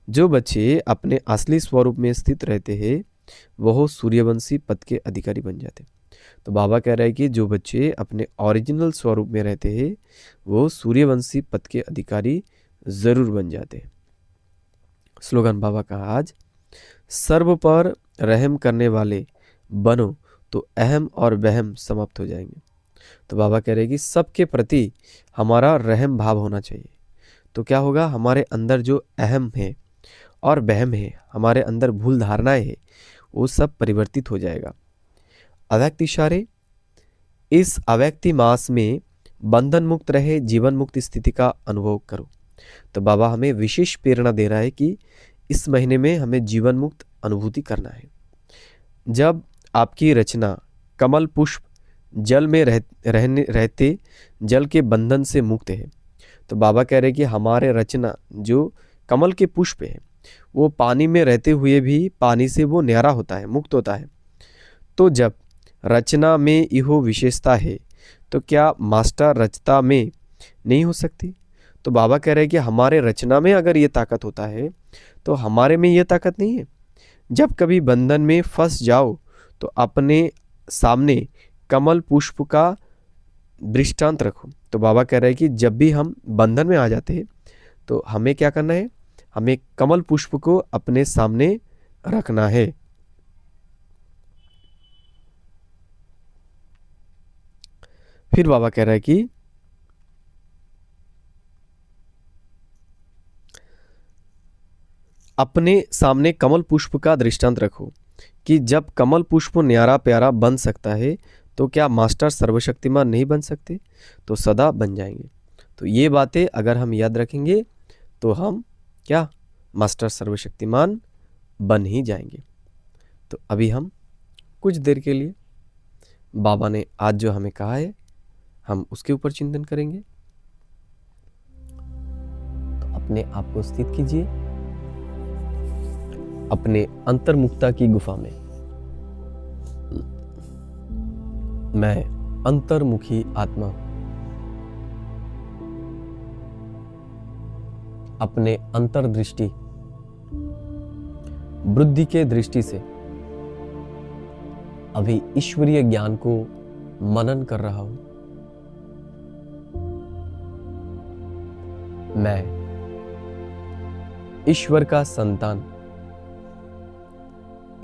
जो बच्चे अपने असली स्वरूप में स्थित रहते हैं वह सूर्यवंशी पद के अधिकारी बन जाते। तो बाबा कह रहे हैं कि जो बच्चे अपने ओरिजिनल स्वरूप में रहते हैं वो सूर्यवंशी पद के अधिकारी जरूर बन जाते हैं। स्लोगन बाबा का आज सर्व पर रहम करने वाले बनो तो अहम और वहम समाप्त हो जाएंगे। तो बाबा कह रहे हैं कि सबके प्रति हमारा रहम भाव होना चाहिए। तो क्या होगा? हमारे अंदर जो अहम है और वहम है, हमारे अंदर भूल धारणाएं है, वो सब परिवर्तित हो जाएगा। अव्यक्त इशारे, इस अव्यक्ति मास में बंधन मुक्त रहे जीवन मुक्त स्थिति का अनुभव करो। तो बाबा हमें विशेष प्रेरणा दे रहा है कि इस महीने में हमें जीवन मुक्त अनुभूति करना है। जब आपकी रचना कमल पुष्प जल में रहते जल के बंधन से मुक्त है। तो बाबा कह रहे हैं कि हमारे रचना जो कमल के पुष्प है वो पानी में रहते हुए भी पानी से वो न्यारा होता है, मुक्त होता है। तो जब रचना में यह विशेषता है तो क्या मास्टर रचता में नहीं हो सकती? तो बाबा कह रहे हैं कि हमारे रचना में अगर ये ताकत होता है तो हमारे में ये ताकत नहीं है। जब कभी बंधन में फंस जाओ तो अपने सामने कमल पुष्प का दृष्टांत रखो। तो बाबा कह रहे हैं कि जब भी हम बंधन में आ जाते हैं तो हमें क्या करना है? हमें कमल पुष्प को अपने सामने रखना है। फिर बाबा कह रहा है कि अपने सामने कमल पुष्प का दृष्टांत रखो कि जब कमल पुष्प न्यारा प्यारा बन सकता है तो क्या मास्टर सर्वशक्तिमान नहीं बन सकते? तो सदा बन जाएंगे। तो ये बातें अगर हम याद रखेंगे तो हम क्या मास्टर सर्वशक्तिमान बन ही जाएंगे। तो अभी हम कुछ देर के लिए बाबा ने आज जो हमें कहा है हम उसके ऊपर चिंतन करेंगे। तो अपने आप को स्थित कीजिए अपने अंतर्मुखता की गुफा में। मैं अंतर्मुखी आत्मा अपने अंतर्दृष्टि बुद्धि के दृष्टि से अभी ईश्वरीय ज्ञान को मनन कर रहा हूं। मैं ईश्वर का संतान,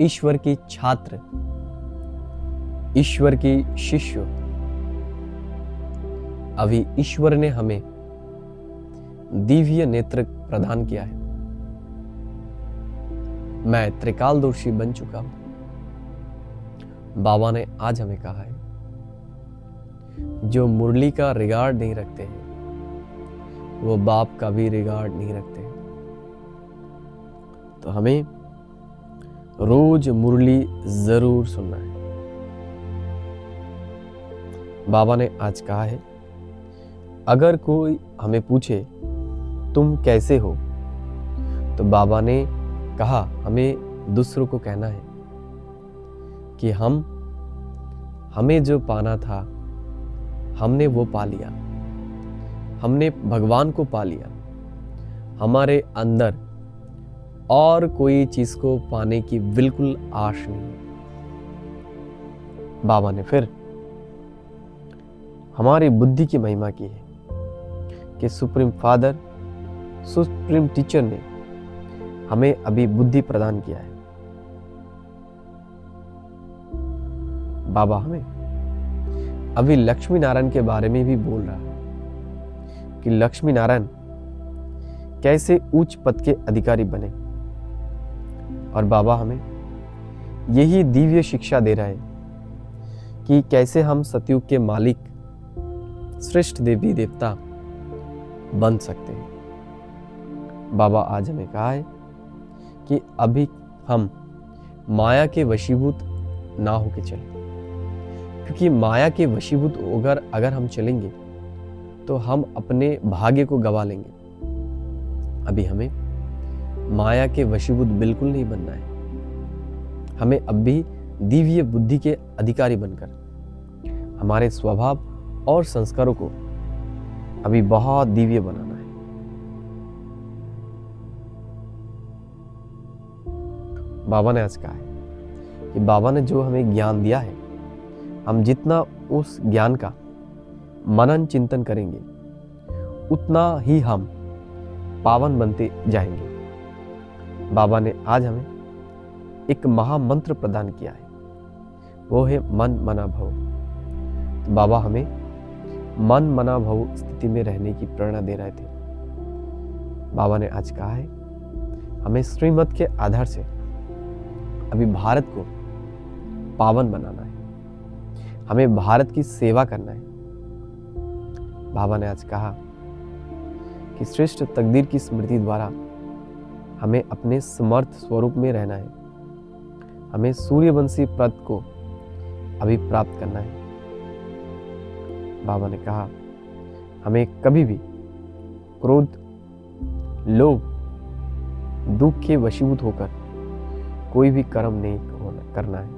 ईश्वर की छात्र, ईश्वर की शिष्य। अभी ईश्वर ने हमें दिव्य नेत्र प्रदान किया है। मैं त्रिकालदर्शी बन चुका हूं। बाबा ने आज हमें कहा है, जो मुरली का रिगार्ड नहीं रखते हैं वो बाप का भी रिगार्ड नहीं रखते हैं। तो हमें रोज मुरली जरूर सुनना है। बाबा ने आज कहा है, अगर कोई हमें पूछे तुम कैसे हो, तो बाबा ने कहा हमें दूसरों को कहना है कि हमें जो पाना था हमने वो पा लिया, हमने भगवान को पा लिया। हमारे अंदर और कोई चीज को पाने की बिल्कुल आश नहीं। बाबा ने फिर हमारी बुद्धि की महिमा की है कि सुप्रीम फादर, सुप्रीम टीचर ने हमें अभी बुद्धि प्रदान किया है। बाबा हमें अभी लक्ष्मी नारायण के बारे में भी बोल रहा है कि लक्ष्मी नारायण कैसे उच्च पद के अधिकारी बने। और बाबा हमें यही दिव्य शिक्षा दे रहा है कि कैसे हम सतयुग के मालिक, श्रेष्ठ देवी देवता बन सकते हैं। बाबा आज हमें कहा है कि अभी हम माया के वशीभूत ना होके चलें, क्योंकि माया के वशीभूत अगर हम चलेंगे तो हम अपने भाग्य को गवा लेंगे। अभी हमें माया के वशीभूत बिल्कुल नहीं बनना है। हमें अब भी दिव्य बुद्धि के अधिकारी बनकर हमारे स्वभाव और संस्कारों को अभी बहुत दिव्य बनाना है। बाबा ने आज कहा है कि बाबा ने जो हमें ज्ञान दिया है, हम जितना उस ज्ञान का मनन चिंतन करेंगे उतना ही हम पावन बनते जाएंगे। बाबा ने आज हमें एक महामंत्र प्रदान किया है, वो है मन मना भव। तो बाबा हमें मन मना भव स्थिति में रहने की प्रेरणा दे रहे थे। बाबा ने आज कहा है हमें श्रीमत के आधार से अभी भारत को पावन बनाना है, हमें भारत की सेवा करना है। बाबा ने आज कहा कि श्रेष्ठ तकदीर की स्मृति द्वारा हमें अपने समर्थ स्वरूप में रहना है, हमें सूर्यवंशी पद को अभी प्राप्त करना है। बाबा ने कहा हमें कभी भी क्रोध, लोभ, दुख के वशीभूत होकर कोई भी कर्म नहीं करना है।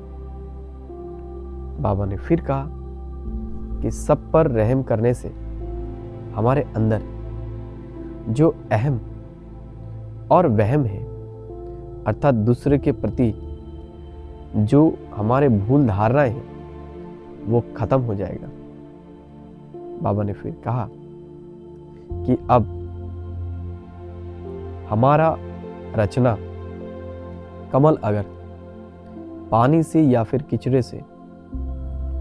बाबा ने फिर कहा कि सब पर रहम करने से हमारे अंदर जो अहम और वहम है, अर्थात दूसरे के प्रति जो हमारे भूल धारणाएं हैं, वो खत्म हो जाएगा। बाबा ने फिर कहा कि अब हमारा रचना कमल अगर पानी से या फिर कीचड़े से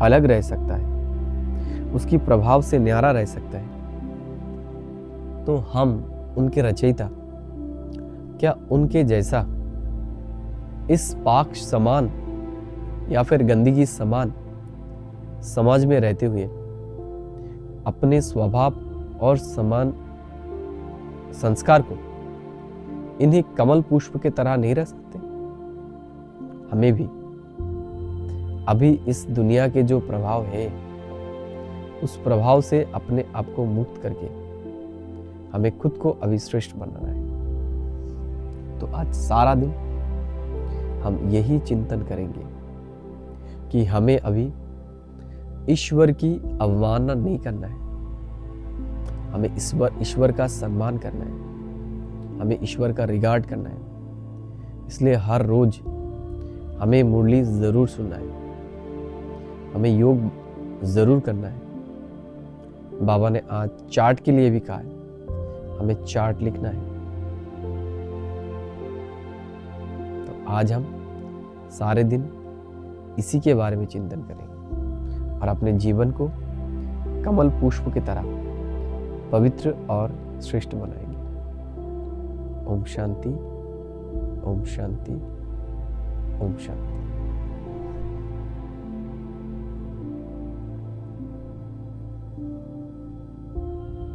अलग रह सकता है, उसकी प्रभाव से न्यारा रह सकता है, तो हम उनके रचयिता क्या उनके जैसा इस पाक समान या फिर गंदगी समान समाज में रहते हुए अपने स्वभाव और समान संस्कार को इन्हीं कमल पुष्प के तरह नहीं रह सकते? हमें भी अभी इस दुनिया के जो प्रभाव है, उस प्रभाव से अपने आप को मुक्त करके हमें खुद को अभी श्रेष्ठ बनाना है। तो आज सारा दिन हम यही चिंतन करेंगे कि हमें अभी ईश्वर की अवमानना नहीं करना है, हमें ईश्वर का सम्मान करना है, हमें ईश्वर का रिगार्ड करना है। इसलिए हर रोज हमें मुरली जरूर सुनना है, हमें योग जरूर करना है। बाबा ने आज चार्ट के लिए भी कहा है, हमें चार्ट लिखना है। तो आज हम सारे दिन इसी के बारे में चिंतन करेंगे और अपने जीवन को कमल पुष्प की तरह पवित्र और श्रेष्ठ बनाएंगे। ओम शांति, ओम शांति, ओम शांति।